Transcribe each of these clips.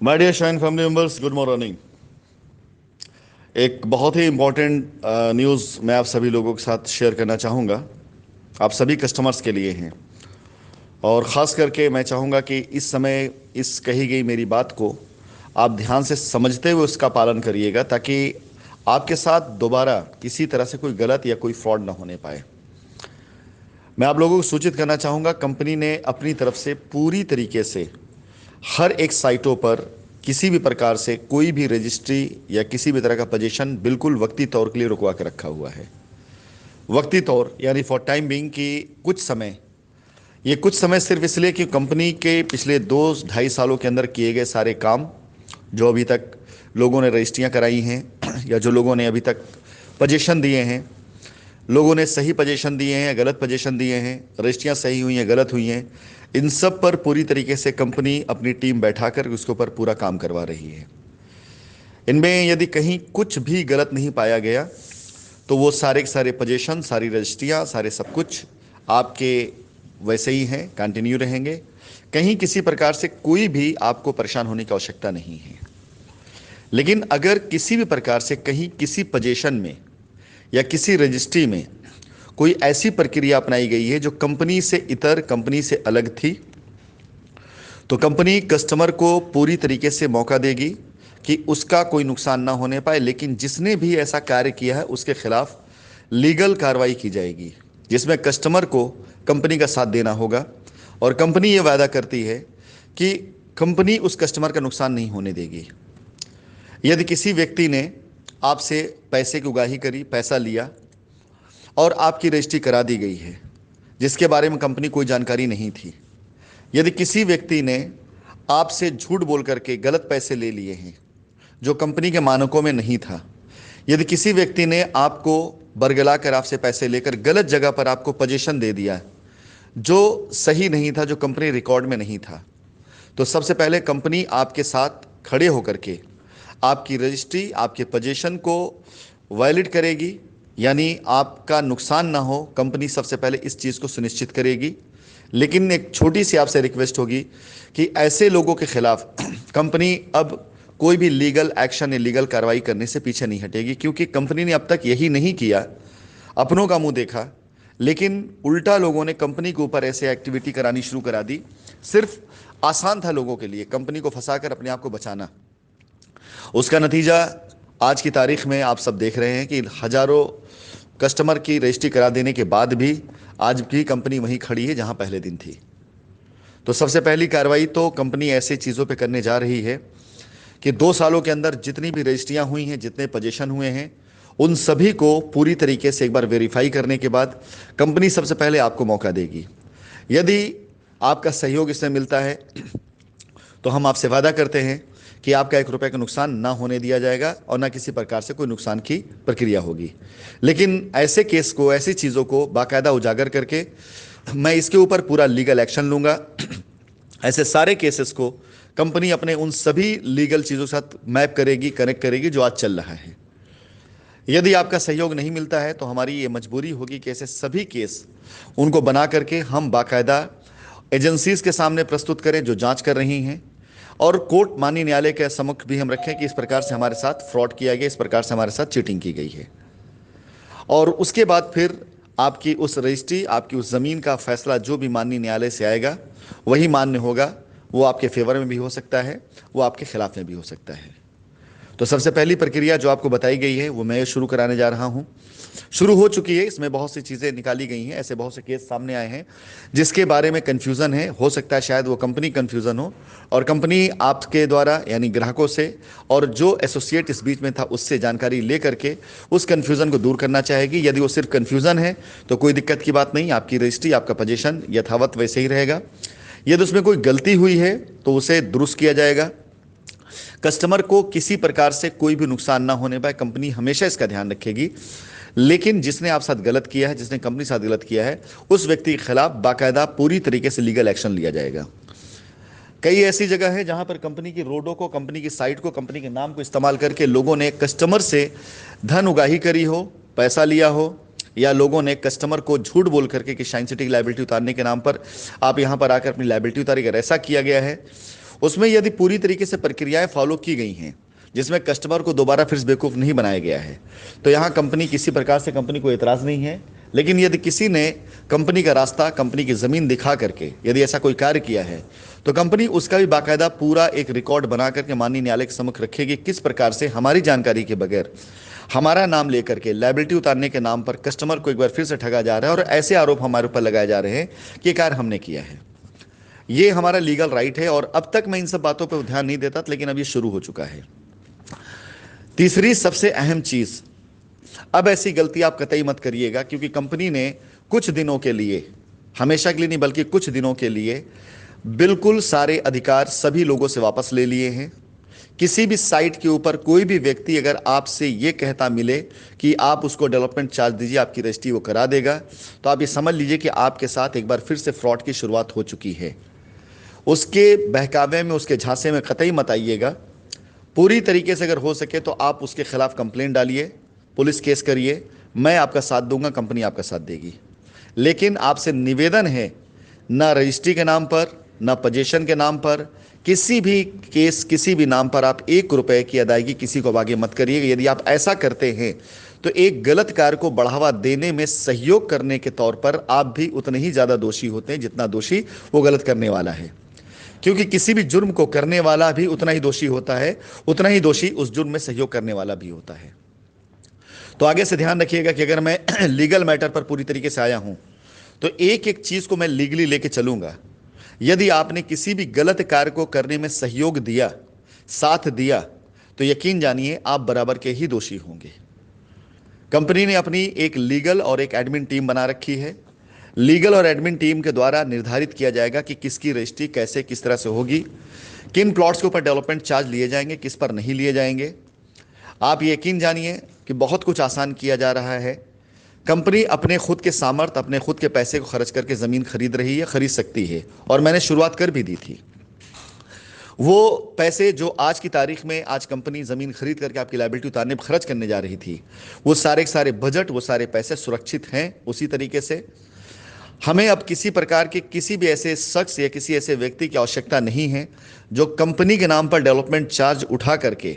My dear shine family members, good morning. एक बहुत ही important news मैं आप सभी लोगों के साथ शेयर करना चाहूँगा। आप सभी कस्टमर्स के लिए हैं और ख़ास करके मैं चाहूँगा कि इस समय इस कही गई मेरी बात को आप ध्यान से समझते हुए उसका पालन करिएगा, ताकि आपके साथ दोबारा किसी तरह से कोई गलत या कोई फ्रॉड ना होने पाए। मैं आप लोगों को सूचित करना चाहूँगा, कंपनी ने अपनी तरफ से पूरी तरीके से हर एक साइटों पर किसी भी प्रकार से कोई भी रजिस्ट्री या किसी भी तरह का पोजीशन बिल्कुल वक्ती तौर के लिए रुकवा के रखा हुआ है। वक्ती तौर यानी फॉर टाइम बीइंग की कुछ समय, ये कुछ समय सिर्फ इसलिए कि कंपनी के पिछले 2-2.5 सालों के अंदर किए गए सारे काम, जो अभी तक लोगों ने रजिस्ट्रियाँ कराई हैं या जो लोगों ने अभी तक पोजीशन दिए हैं, लोगों ने सही पोजीशन दिए हैं या गलत पोजीशन दिए हैं, रजिस्ट्रियाँ सही हुई हैं गलत हुई हैं, इन सब पर पूरी तरीके से कंपनी अपनी टीम बैठाकर उसके ऊपर पूरा काम करवा रही है। इनमें यदि कहीं कुछ भी गलत नहीं पाया गया तो वो सारे के सारे पोजीशन, सारी रजिस्ट्रियाँ, सारे सब कुछ आपके वैसे ही हैं, कंटिन्यू रहेंगे। कहीं किसी प्रकार से कोई भी आपको परेशान होने की आवश्यकता नहीं है। लेकिन अगर किसी भी प्रकार से कहीं किसी पोजीशन में या किसी रजिस्ट्री में कोई ऐसी प्रक्रिया अपनाई गई है जो कंपनी से इतर, कंपनी से अलग थी, तो कंपनी कस्टमर को पूरी तरीके से मौका देगी कि उसका कोई नुकसान ना होने पाए। लेकिन जिसने भी ऐसा कार्य किया है उसके खिलाफ लीगल कार्रवाई की जाएगी, जिसमें कस्टमर को कंपनी का साथ देना होगा। और कंपनी ये वादा करती है कि कंपनी उस कस्टमर का नुकसान नहीं होने देगी। यदि किसी व्यक्ति ने आपसे पैसे की उगाही करी, पैसा लिया और आपकी रजिस्ट्री करा दी गई है जिसके बारे में कंपनी कोई जानकारी नहीं थी, यदि किसी व्यक्ति ने आपसे झूठ बोल करके गलत पैसे ले लिए हैं जो कंपनी के मानकों में नहीं था, यदि किसी व्यक्ति ने आपको बरगला कर आपसे पैसे लेकर गलत जगह पर आपको पोजीशन दे दिया जो सही नहीं था, जो कंपनी रिकॉर्ड में नहीं था, तो सबसे पहले कंपनी आपके साथ खड़े होकर के आपकी रजिस्ट्री, आपके पोजीशन को वैलिड करेगी, यानी आपका नुकसान ना हो। कंपनी सबसे पहले इस चीज़ को सुनिश्चित करेगी। लेकिन एक छोटी सी आपसे रिक्वेस्ट होगी कि ऐसे लोगों के खिलाफ कंपनी अब कोई भी लीगल एक्शन या लीगल कार्रवाई करने से पीछे नहीं हटेगी, क्योंकि कंपनी ने अब तक यही नहीं किया, अपनों का मुंह देखा, लेकिन उल्टा लोगों ने कंपनी के ऊपर ऐसे एक्टिविटी करानी शुरू करा दी। सिर्फ आसान था लोगों के लिए कंपनी को फंसाकर अपने आप को बचाना। उसका नतीजा आज की तारीख में आप सब देख रहे हैं कि हजारों कस्टमर की रजिस्ट्री करा देने के बाद भी आज भी कंपनी वहीं खड़ी है जहां पहले दिन थी। तो सबसे पहली कार्रवाई तो कंपनी ऐसे चीज़ों पे करने जा रही है कि 2 सालों के अंदर जितनी भी रजिस्ट्रियां हुई हैं, जितने पोजीशन हुए हैं, उन सभी को पूरी तरीके से एक बार वेरीफाई करने के बाद कंपनी सबसे पहले आपको मौका देगी। यदि आपका सहयोग इसमें मिलता है तो हम आपसे वादा करते हैं कि आपका 1 रुपये का नुकसान ना होने दिया जाएगा और ना किसी प्रकार से कोई नुकसान की प्रक्रिया होगी। लेकिन ऐसे केस को, ऐसी चीज़ों को बाकायदा उजागर करके मैं इसके ऊपर पूरा लीगल एक्शन लूँगा। ऐसे सारे केसेस को कंपनी अपने उन सभी लीगल चीज़ों के साथ मैप करेगी, कनेक्ट करेगी जो आज चल रहा है। यदि आपका सहयोग नहीं मिलता है तो हमारी ये मजबूरी होगी कि ऐसे सभी केस उनको बना करके हम बाकायदा एजेंसीज के सामने प्रस्तुत करें जो जांच कर रही हैं, और कोर्ट माननीय न्यायालय के सम्मुख भी हम रखें कि इस प्रकार से हमारे साथ फ्रॉड किया गया, इस प्रकार से हमारे साथ चीटिंग की गई है। और उसके बाद फिर आपकी उस रजिस्ट्री, आपकी उस ज़मीन का फैसला जो भी माननीय न्यायालय से आएगा वही मान्य होगा। वो आपके फेवर में भी हो सकता है, वो आपके खिलाफ में भी हो सकता है। तो सबसे पहली प्रक्रिया जो आपको बताई गई है वो मैं शुरू कराने जा रहा हूँ। शुरू हो चुकी है, इसमें बहुत सी चीज़ें निकाली गई हैं, ऐसे बहुत से केस सामने आए हैं जिसके बारे में कन्फ्यूज़न है। हो सकता है शायद वो कंपनी कन्फ्यूज़न हो और कंपनी आपके द्वारा यानी ग्राहकों से और जो एसोसिएट इस बीच में था उससे जानकारी ले करके उस कन्फ्यूज़न को दूर करना चाहेगी। यदि वो सिर्फ कन्फ्यूज़न है तो कोई दिक्कत की बात नहीं, आपकी रजिस्ट्री, आपका पोजीशन यथावत वैसे ही रहेगा। यदि उसमें कोई गलती हुई है तो उसे दुरुस्त किया जाएगा। कस्टमर को किसी प्रकार से कोई भी नुकसान ना होने पाए, कंपनी हमेशा इसका ध्यान रखेगी। लेकिन जिसने आप साथ गलत किया है, जिसने कंपनी साथ गलत किया है, उस व्यक्ति के खिलाफ बाकायदा पूरी तरीके से लीगल एक्शन लिया जाएगा। कई ऐसी जगह है जहां पर कंपनी की रोडों को, कंपनी की साइट को, कंपनी के नाम को इस्तेमाल करके लोगों ने कस्टमर से धन उगाही करी हो, पैसा लिया हो, या लोगों ने कस्टमर को झूठ बोल करके कि शाइन सिटी की लायबिलिटी उतारने के नाम पर आप यहां पर आकर अपनी लायबिलिटी उतारी, अगर ऐसा किया गया है उसमें यदि पूरी तरीके से प्रक्रियाएं फॉलो की गई हैं, जिसमें कस्टमर को दोबारा फिर से बेवकूफ़ नहीं बनाया गया है, तो यहाँ कंपनी किसी प्रकार से कंपनी को एतराज़ नहीं है। लेकिन यदि किसी ने कंपनी का रास्ता, कंपनी की ज़मीन दिखा करके यदि ऐसा कोई कार्य किया है, तो कंपनी उसका भी बाकायदा पूरा एक रिकॉर्ड बना करके माननीय न्यायालय के समक्ष रखेगी, किस प्रकार से हमारी जानकारी के बगैर हमारा नाम लेकर के लायबिलिटी उतारने के नाम पर कस्टमर को एक बार फिर से ठगा जा रहा है, और ऐसे आरोप हमारे ऊपर लगाए जा रहे हैं कि कार्य हमने किया है। ये हमारा लीगल राइट है, और अब तक मैं इन सब बातों पर ध्यान नहीं देता, लेकिन अब ये शुरू हो चुका है। तीसरी सबसे अहम चीज, अब ऐसी गलती आप कतई मत करिएगा, क्योंकि कंपनी ने कुछ दिनों के लिए, हमेशा के लिए नहीं बल्कि कुछ दिनों के लिए, बिल्कुल सारे अधिकार सभी लोगों से वापस ले लिए हैं। किसी भी साइट के ऊपर कोई भी व्यक्ति अगर आपसे ये कहता मिले कि आप उसको डेवलपमेंट चार्ज दीजिए, आपकी रजिस्ट्री वो करा देगा, तो आप ये समझ लीजिए कि आपके साथ एक बार फिर से फ्रॉड की शुरुआत हो चुकी है। उसके बहकावे में, उसके झांसे में कतई मत आइएगा। पूरी तरीके से अगर हो सके तो आप उसके खिलाफ कंप्लेंट डालिए, पुलिस केस करिए, मैं आपका साथ दूंगा, कंपनी आपका साथ देगी। लेकिन आपसे निवेदन है, ना रजिस्ट्री के नाम पर, ना पोजीशन के नाम पर, किसी भी केस, किसी भी नाम पर आप 1 रुपए की अदायगी किसी को आगे मत करिएगा। यदि आप ऐसा करते हैं तो एक गलत कार्य को बढ़ावा देने में सहयोग करने के तौर पर आप भी उतने ही ज़्यादा दोषी होते हैं जितना दोषी वो गलत करने वाला है। क्योंकि किसी भी जुर्म को करने वाला भी उतना ही दोषी होता है, उतना ही दोषी उस जुर्म में सहयोग करने वाला भी होता है। तो आगे से ध्यान रखिएगा कि अगर मैं लीगल मैटर पर पूरी तरीके से आया हूं, तो एक एक चीज को मैं लीगली लेके चलूंगा। यदि आपने किसी भी गलत कार्य को करने में सहयोग दिया, साथ दिया, तो यकीन जानिए आप बराबर के ही दोषी होंगे। कंपनी ने अपनी एक लीगल और एक एडमिन टीम बना रखी है। लीगल और एडमिन टीम के द्वारा निर्धारित किया जाएगा कि किसकी रजिस्ट्री कैसे, किस तरह से होगी, किन प्लॉट्स के ऊपर डेवलपमेंट चार्ज लिए जाएंगे, किस पर नहीं लिए जाएंगे। आप यकीन जानिए कि बहुत कुछ आसान किया जा रहा है। कंपनी अपने खुद के सामर्थ्य, अपने खुद के पैसे को खर्च करके ज़मीन खरीद रही है, खरीद सकती है, और मैंने शुरुआत कर भी दी थी। वो पैसे जो आज की तारीख में, आज कंपनी ज़मीन खरीद करके आपकी लायबिलिटी उतारने पर खर्च करने जा रही थी, वो सारे के सारे बजट, वो सारे पैसे सुरक्षित हैं। उसी तरीके से हमें अब किसी प्रकार के किसी भी ऐसे शख्स या किसी ऐसे व्यक्ति की आवश्यकता नहीं है जो कंपनी के नाम पर डेवलपमेंट चार्ज उठा करके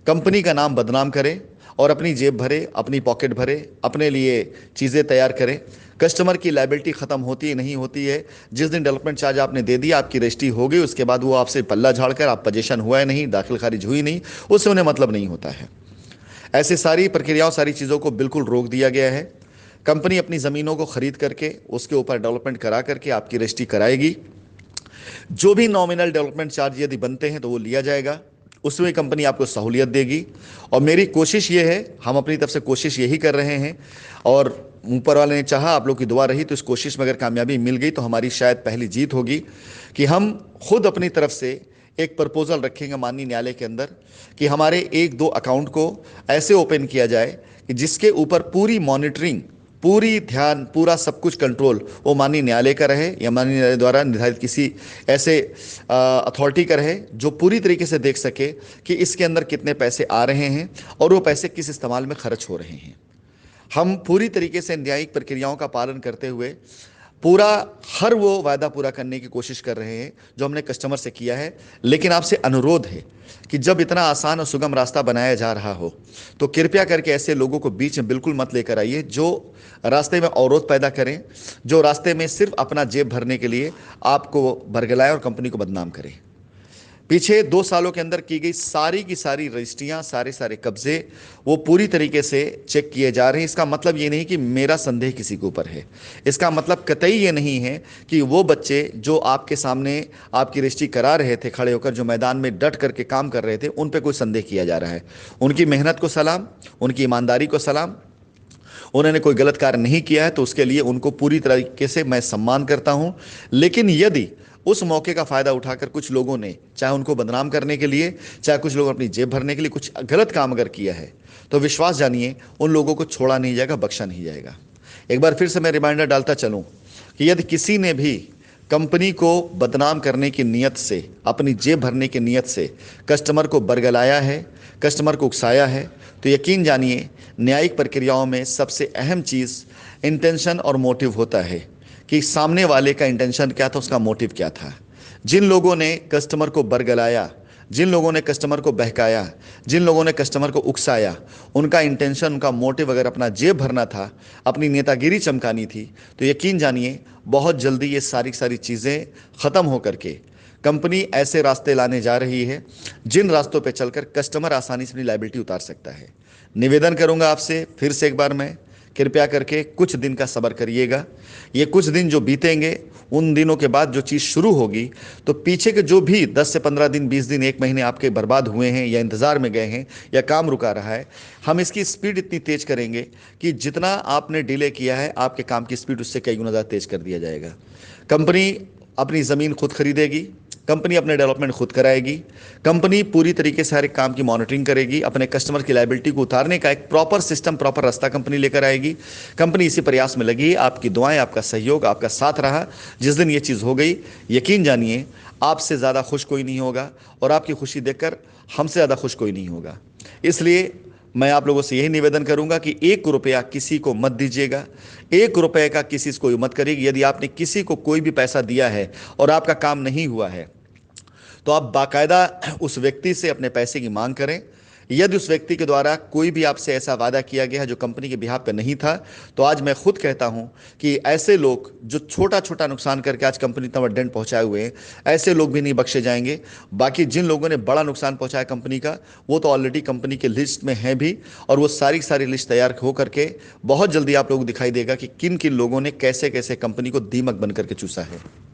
कंपनी का नाम बदनाम करे और अपनी जेब भरे, अपनी पॉकेट भरे, अपने लिए चीज़ें तैयार करे। कस्टमर की लायबिलिटी ख़त्म होती है नहीं होती है, जिस दिन डेवलपमेंट चार्ज आपने दे दिया, आपकी रजिस्ट्री हो गई, उसके बाद वो आपसे पल्ला झाड़कर, आप पोजीशन हुआ है नहीं, दाखिल खारिज हुई नहीं, उससे उन्हें मतलब नहीं होता है। ऐसे सारी प्रक्रियाओं, सारी चीज़ों को बिल्कुल रोक दिया गया है। कंपनी अपनी ज़मीनों को खरीद करके उसके ऊपर डेवलपमेंट करा करके आपकी रजिस्ट्री कराएगी। जो भी नॉमिनल डेवलपमेंट चार्ज यदि बनते हैं तो वो लिया जाएगा, उसमें कंपनी आपको सहूलियत देगी। और मेरी कोशिश ये है, हम अपनी तरफ से कोशिश यही कर रहे हैं, और ऊपर वाले ने चाहा, आप लोग की दुआ रही, तो इस कोशिश में अगर कामयाबी मिल गई तो हमारी शायद पहली जीत होगी कि हम खुद अपनी तरफ से एक प्रपोजल रखेंगे माननीय न्यायालय के अंदर कि हमारे 1-2 अकाउंट को ऐसे ओपन किया जाए कि जिसके ऊपर पूरी मॉनिटरिंग, पूरी ध्यान, पूरा सब कुछ कंट्रोल वो माननीय न्यायालय का रहे, या माननीय न्यायालय द्वारा निर्धारित किसी ऐसे अथॉरिटी का रहे जो पूरी तरीके से देख सके कि इसके अंदर कितने पैसे आ रहे हैं और वो पैसे किस इस्तेमाल में खर्च हो रहे हैं। हम पूरी तरीके से न्यायिक प्रक्रियाओं का पालन करते हुए पूरा हर वो वायदा पूरा करने की कोशिश कर रहे हैं जो हमने कस्टमर से किया है। लेकिन आपसे अनुरोध है कि जब इतना आसान और सुगम रास्ता बनाया जा रहा हो तो कृपया करके ऐसे लोगों को बीच में बिल्कुल मत लेकर आइए जो रास्ते में अवरोध पैदा करें, जो रास्ते में सिर्फ अपना जेब भरने के लिए आपको बरगलाएं और कंपनी को बदनाम करें। पीछे 2 सालों के अंदर की गई सारी की सारी रजिस्ट्रियाँ, सारे कब्जे वो पूरी तरीके से चेक किए जा रहे हैं। इसका मतलब ये नहीं कि मेरा संदेह किसी के ऊपर है, इसका मतलब कतई ये नहीं है कि वो बच्चे जो आपके सामने आपकी रजिस्ट्री करा रहे थे खड़े होकर, जो मैदान में डट करके काम कर रहे थे, उन पर कोई संदेह किया जा रहा है। उनकी मेहनत को सलाम, उनकी ईमानदारी को सलाम। उन्होंने कोई गलत कार्य नहीं किया है तो उसके लिए उनको पूरी तरीके से मैं सम्मान करता हूं। लेकिन यदि उस मौके का फ़ायदा उठाकर कुछ लोगों ने, चाहे उनको बदनाम करने के लिए, चाहे कुछ लोग अपनी जेब भरने के लिए कुछ गलत काम अगर किया है, तो विश्वास जानिए उन लोगों को छोड़ा नहीं जाएगा, बख्शा नहीं जाएगा। एक बार फिर से मैं रिमाइंडर डालता चलूँ कि यदि किसी ने भी कंपनी को बदनाम करने की नीयत से, अपनी जेब भरने की नीयत से कस्टमर को बरगलाया है, कस्टमर को उकसाया है, तो यकीन जानिए न्यायिक प्रक्रियाओं में सबसे अहम चीज़ इंटेंशन और मोटिव होता है कि सामने वाले का इंटेंशन क्या था, उसका मोटिव क्या था। जिन लोगों ने कस्टमर को बरगलाया, जिन लोगों ने कस्टमर को बहकाया, जिन लोगों ने कस्टमर को उकसाया, उनका इंटेंशन, उनका मोटिव अगर अपना जेब भरना था, अपनी नेतागिरी चमकानी थी, तो यकीन जानिए बहुत जल्दी ये सारी सारी चीज़ें ख़त्म हो करके कंपनी ऐसे रास्ते लाने जा रही है जिन रास्तों पे चलकर कस्टमर आसानी से अपनी लायबिलिटी उतार सकता है। निवेदन करूंगा आपसे फिर से एक बार मैं, कृपया करके कुछ दिन का सब्र करिएगा। ये कुछ दिन जो बीतेंगे, उन दिनों के बाद जो चीज़ शुरू होगी, तो पीछे के जो भी 10 से 15 दिन, 20 दिन, 1 महीने आपके बर्बाद हुए हैं या इंतज़ार में गए हैं या काम रुका रहा है, हम इसकी स्पीड इतनी तेज़ करेंगे कि जितना आपने डिले किया है, आपके काम की स्पीड उससे कई गुना ज़्यादा तेज़ कर दिया जाएगा। कंपनी अपनी ज़मीन खुद खरीदेगी, कंपनी अपने डेवलपमेंट खुद कराएगी, कंपनी पूरी तरीके से हर एक काम की मॉनिटरिंग करेगी, अपने कस्टमर की लायबिलिटी को उतारने का एक प्रॉपर सिस्टम, प्रॉपर रास्ता कंपनी लेकर आएगी। कंपनी इसी प्रयास में लगी, आपकी दुआएं, आपका सहयोग, आपका साथ रहा। जिस दिन ये चीज़ हो गई, यकीन जानिए आपसे ज़्यादा खुश कोई नहीं होगा और आपकी खुशी देखकर हमसे ज़्यादा खुश कोई नहीं होगा। इसलिए मैं आप लोगों से यही निवेदन करूंगा कि 1 रुपया किसी को मत दीजिएगा, 1 रुपये का किसी को मत करिएगा। यदि आपने किसी को कोई भी पैसा दिया है और आपका काम नहीं हुआ है, तो आप बाकायदा उस व्यक्ति से अपने पैसे की मांग करें। यदि उस व्यक्ति के द्वारा कोई भी आपसे ऐसा वादा किया गया है जो कंपनी के बिहाफ पे नहीं था, तो आज मैं खुद कहता हूं कि ऐसे लोग जो छोटा छोटा नुकसान करके आज कंपनी तक डेंट पहुंचाए हुए हैं, ऐसे लोग भी नहीं बख्शे जाएंगे। बाकी जिन लोगों ने बड़ा नुकसान पहुंचाया कंपनी का, वो तो ऑलरेडी कंपनी के लिस्ट में हैं भी, और वो सारी सारी लिस्ट तैयार हो करके बहुत जल्दी आप लोगों को दिखाई देगा कि किन किन लोगों ने कैसे कैसे कंपनी को दीमक बन करके चूसा है।